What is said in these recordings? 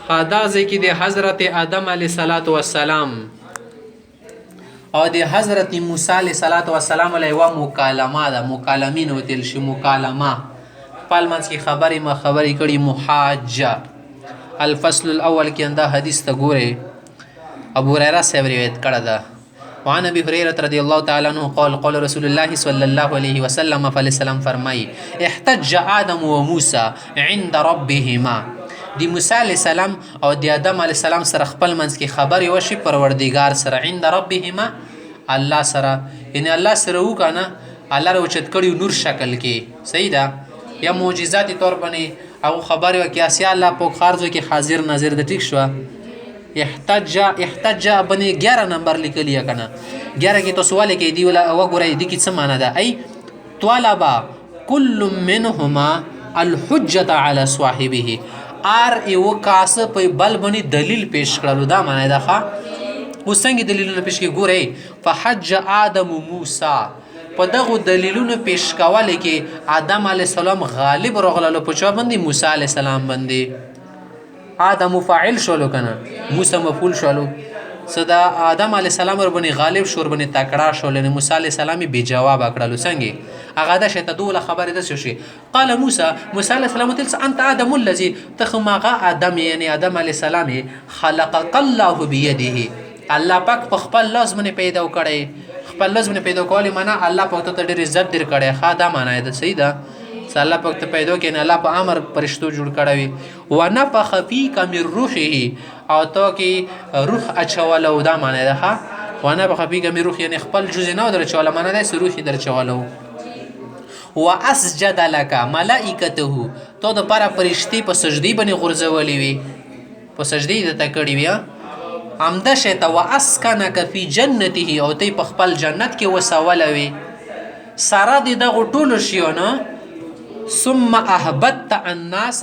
دا ځای کې د حضرت آدم علیه السلام او د حضرت موسی علیه السلام له یوه مکالمه ده، مکالمین وتل شي، مکالمه خپل منځ کې خبرې ما خبرې کړي. محاجه الفصل الاول کې انده حدیث ته ګورئ، ابو هريره صاحب روایت کړی ده. وعن ابي هريره رضي الله تعالى عنه قال قال رسول الله صلى الله عليه وسلم فالسلام فرمایي احتج آدم وموسى عند ربهما. د موسی علیه السلام او د آدم علیه السلام سره خپل منځ کې خبرې وشي پروردګار سره، عند ربهما الله سره، یعنی الله سره وکنه الله را اوچت کړي نور شکل کې، صحیح ده، یا معجزاتي طور باندې او خبرې وکړي اسیا الله په خارجو کې حاضر ناظر د ټیک شو. احتج بني 11 نمبر لیکلی کنه، 11 کې تاسو والے کې دی ولا وګورئ د کې څه معنا ده. ای طالب كل منهما الحجه على صاحبه، ار یو کاس په بل باندې دلیل پیش کړلو، دا معنی ده ښه. اوس څنګه دلیلونه پیش کې ګورئ، فحج آدم موسی، په دغه دلیلونو پیش کول کې آدم علیه السلام غالب راغللو په چا باندې؟ موسی علیه السلام باندې. آدم فاعل شولو کنه، موسی مفعول شولو، صدا آدم علیه السلام ور باندې غالب شور باندې تکړه شول، نه موسی علیه السلام به جواب کړلو. څنګه هغه د شته دوله خبره ده شي. قال موسی علیه السلام تل انت آدم الذي تخمغه آدم، یعنی آدم علیه السلام خلقك الله بيده، الله پاک په خپل لاس باندې پیدا کړی، خپل لاس باندې پیدا کولی معنا الله پاک ته ډېر عزت در کړی، ښه دا معنا ده، صحیح ده. الله پاک ته پیدا کړي، الله په امر پرشتو جوړ کړی، ونفخ فيك من روحه، او تو کې روح اچولو، دا معنا ده ښه. ونفخ فيك من روح یعنی خپل جزء نه در چوله، معنا ده روح در چولو. واسجد لك ملائکته، تو د پر پرشتي په سجدي باندې غورځولې وي، په سجدي د تکړی وي امده شته. واسکنک فی جنته، او تی په خپل جنت کې وسولوي سره د دغه ټولو شیونه. ثم احبت الناس،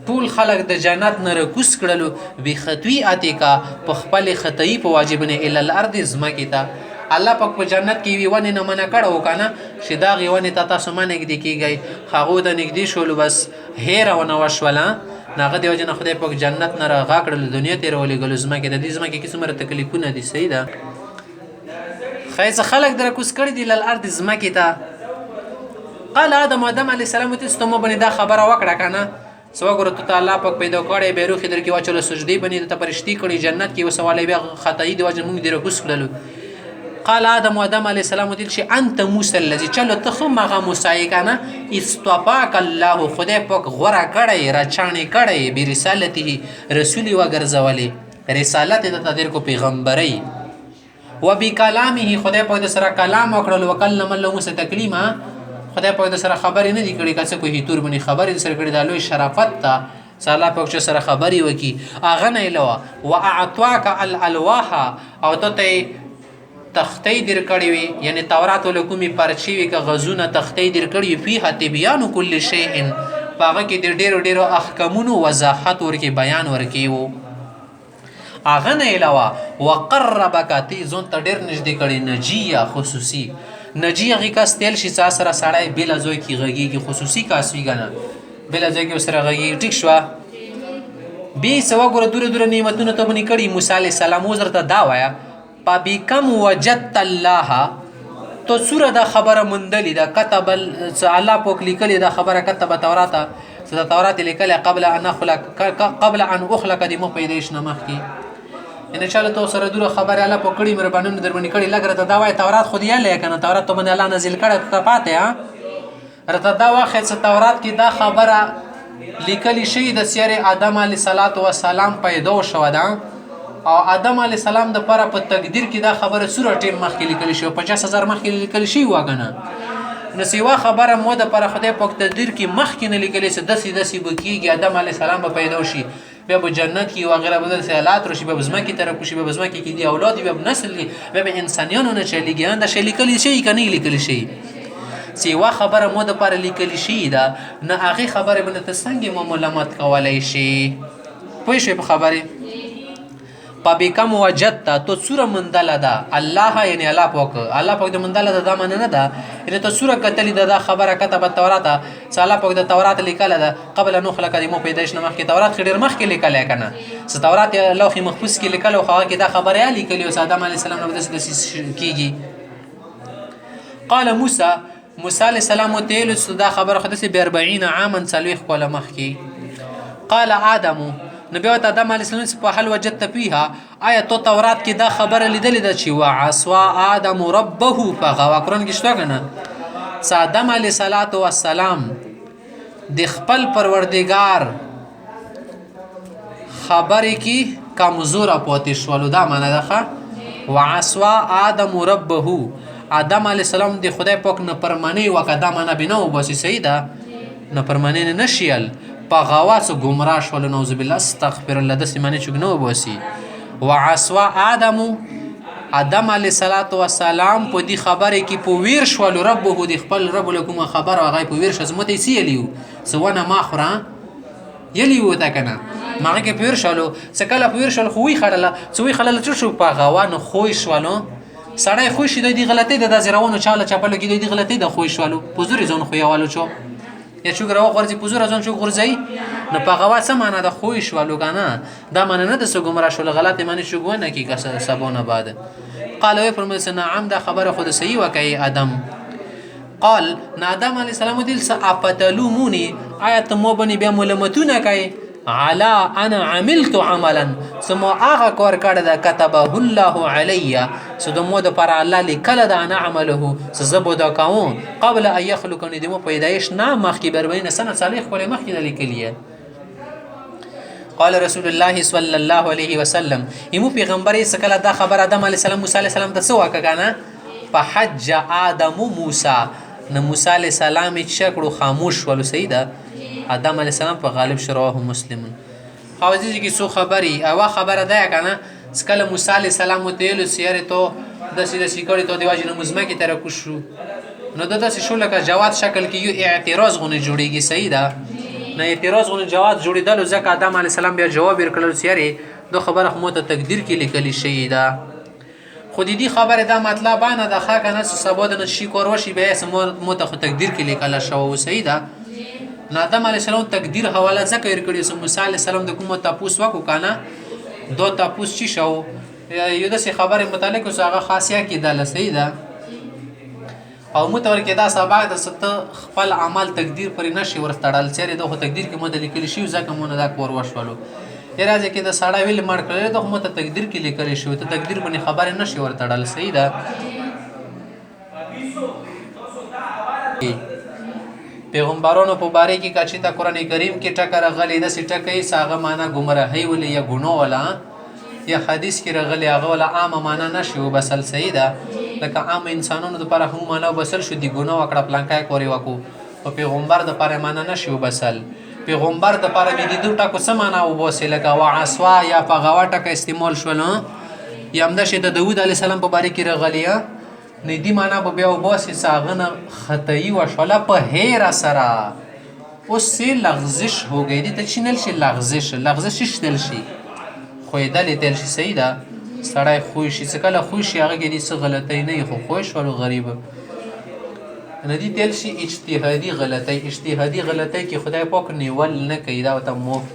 ټول خلق د جنت نه رکوس کړلو، بخطیئتک، په خپل خطئی په واجب نه، ال الارض زمکه ته. الله پاک په جنت کې وی ونه نه منع کړو کنه چې دا غوونه ته تاسو منګ دی کیږي، هغه د نګدي شول بس هیر او نو وشولا ناغه دی وجنه خدای پاک جنت نه راغ کړل، دنیا ته ورولې ګل زمکه د دې زمکه کې څومره تکلیفونه دي، صحیح ده. خیز خلق در کوس کړی دی ل الارض زمکه ته. قال آدم علیه السلام تستم باندې دا خبره وکړه کنه، سو ګورته تعالی پاک پیدا کړی، بیروخ در کې واچول سجدي باندې ته پرشتي کړي، جنت کې وسواله بیا خطای دی وجه موږ دی رکوس کړلو. قال آدم علیه السلام دل شي انت موسی الذي چلو تخمغه موسی کنه، استفاق الله، خدای پاک غوړه کړی، را چانه کړی، به رسالته رسول وګرځولې، رسالت د تدیر کو پیغمبري، و بکلامه، خدای پاک سره کلام وکړل، وکلم الله موسی تکلیما، خدای پاک سره خبرې نه دی کړي، کڅ کوی تور باندې خبرې سره کړي، د لوی شرافت ته الله پاک سره خبرې وکي. اغه نه لوا واعطاك الالواح، او ته تختی در کړی وي، یعنی تورات ولکومی پرچی وی که غزونه تختی در کړی، فيها تبيان كل شيء، هغه کې د ډیرو ډیرو احکامونو وضاحت ورکی، بیان ورکی وو. اغه نه علاوه وقربک تی زون ته ډیر نږدې کړي، نجیه خصوصي، نجیه غی کس تل شي سره سړی بل ازوی کی غږی کی خصوصي کاسوی کنه، بل ازوی کی سره غږی ټیک شو. بي سوا ګور دور دور نعمتونه ته بنی کړي. موسی علی السلام وزرته دا وایا پابیکم وجدت الله، تو سوره دا خبره مندلی دا كتب الله پوک لیکلی دا خبره كتب تورات، دا تورات لیکل قبل ان اخلق دی مو پیدایش نه مخکی، ان شاء الله تو سره دوره خبره الله پکړی مر باندې در باندې کړي لګره دا وای تورات خو دی لیکنه تورات ته باندې الله نازل کړه ته پاته ها رته دا واخه تورات کې دا خبره لیکلی شي د سیر آدم علی صلوات و سلام پیدا شو دا، او آدم علی السلام د پر په تقدیر کې دا خبره سوره ټیم مخکې لیکل شو، 50000 مخکې لیکل شي واګنه، نو سیوا خبره مو د پر خدای په تقدیر کې مخکې نه لیکل شي، دسي بکیږي آدم علی السلام به پیدا شي، بیا په جنت کې وغیرہ بدل سیالات رشي، به زما کې طرف شي، به زما کې دي اولاد، به نسل، به انسانانو نه چلیږي، دا شي لیکل شي کني لیکل شي، سیوا خبره مو د پر لیکل شي دا نه هغه خبره بنه ته څنګه معلومات کولای شي، پوه شئ په خبره. فبکم وجدت تو سوره مندله ده الله یعنی الله پاک الله پاک د مندله ده دا معنی نه ده یعنی تو سوره کتلی ده دا خبره کتب التورات چې الله پاک د تورات لیکل ده قبل ان خلق د مو پیدائش نه مخکې تورات ډېر مخکې لیکل کنه چې تورات لوح محفوظ کې لیکل او هغه کې دا خبره لیکلی او آدم علی السلام نو د کیږي. قال موسی علیہ السلام ته دا خبره خدای به 40 عاما سلوخ کوله مخکې. قال آدم نبی او آدم علیه السلام په حل وجدت فيها آیا تو تورات کې دا خبره لیدلې ده چې وعصوا آدم ربه فغوا قرآن کې شته کنه چې آدم علیه السلام د خپل پروردگار خبرې کې کمزور پاتې شول دا معنی ده وعصوا آدم ربه آدم علیه السلام د خدای پاک نه پرمانی وکدا معنی بنو بس سیدا نه پرمانی نه شیل په غواص گمراه شول نوذ بالله استغفر الله د سیمانه چګنو بوسی. وعصوا آدم علیه السلام په دې خبره کې په ویر شول ربه د خپل رب لکم خبر هغه په ویر شزمته سی لیو سونه ما خورا یلیو تا کنه ماګه کې پیر شالو سکله پیر شل خوې خړله سوې خړله شو په غوانو خوې شوالو سړی خوشي د غلطۍ د زراونو چاله چپلو کې د غلطۍ د خوې شوالو پوزوري ځون خو یوالو چو یا شو ګرو غورځي پوزور ځون شو غورځي نه په غوا څه معنا د خوې شوالو کنه دا معنا نه د سو ګمرا شول غلطه معنی شو ګونه کې کس سبونه بعد. قال وی فرمایي نعم دا خبره خود صحیح وکي آدم. قال آدم علیه السلام دل سافتلومونی آیت مو بنی بیا ملامتونه کوي علا انا عملت عملا سمو هغه کار کړه دا كتبه الله علی سدمو د پر الله لیکل دا انا عمله سزبو دا کوم قبل ان يخلقني دمو پیدایش نه مخکې بروین سنه صالح کولې مخکې لیکلیه. قال رسول الله صلی الله علیه وسلم ایمو پیغمبر سکله دا خبر آدم علیه السلام موسی علیه السلام ته سو وکړه فحج آدم موسی نو موسی علیه السلام چکړو خاموش ولو سیدا آدم علیه السلام په غالب شروه مسلم حوازی کی سو خبری او خبره ده کنه سکله موسی علیه السلام ته سیاره تو د سیکړی ته دیواجی نمازمه کی تر کو شو نو داسې شو لکه جواد شکل کې یو اعتراض غونې جوړیږي سیدا نه اعتراض غونې جواد جوړیدل ځکه آدم علیه السلام بیا جواب ورکړل سیاره دو خبره خو ته تقدیر کې لیکلی شي دا خو دې خبره دا مطلب نه د خا کنه سبا د نشي کور وشي به مو ته تقدیر کې لیکل شو سیدا آدم علیه السلام تقدیر حواله ذکر کړی سو موسی علیه السلام د کومه تاسو وکو کنه دو تاسو چی شو یو د خبره متعلق اوس هغه خاصیه کې د لسیدا او متور کې دا سبا د ست خپل عمل تقدیر پر نشي ورستړل چیرې د تقدیر کې مده لیکل شي ځکه مونږ دا کور وشولو یراځه کې د ساړه ویل مړ کړل د کومه تقدیر کې لیکل شي ته تقدیر باندې خبره نشي ورتړل سیدا پیغمبرانو په باره کې کچې ته قران کریم کې ټکر غلې د سټکې ساغه معنا گمراهي ولې یا ګنو ولا یا حدیث کې رغلې هغه ولا عام معنا نشو بسل سیدا لکه عام انسانانو لپاره هم معنا بسل شو دی ګنو وکړه پلانکای کوي وکړو او پیغمبر د لپاره معنا نشو بسل پیغمبر د لپاره دې دوه ټکو سمانا او بوسه لکه وعصوا یا په غوا ټکه استعمال شول یا همدا شه د داوود علی السلام په باره کې رغلې نه دی معنا به بیا وباسي ساغنه خطئی وشوله په هیر سره اوس سی لغزش هو گئی دي ته چینل شي لغزش شتل شي خو دلې تل شي سیدا سړی خوښ شي څکله خوښ شي هغه کې دي څه غلطی نه خو خوښ ولو غریب نه دي تل شي اجتهادي غلطی کې خدای پاک نیول نه کوي دا ته موف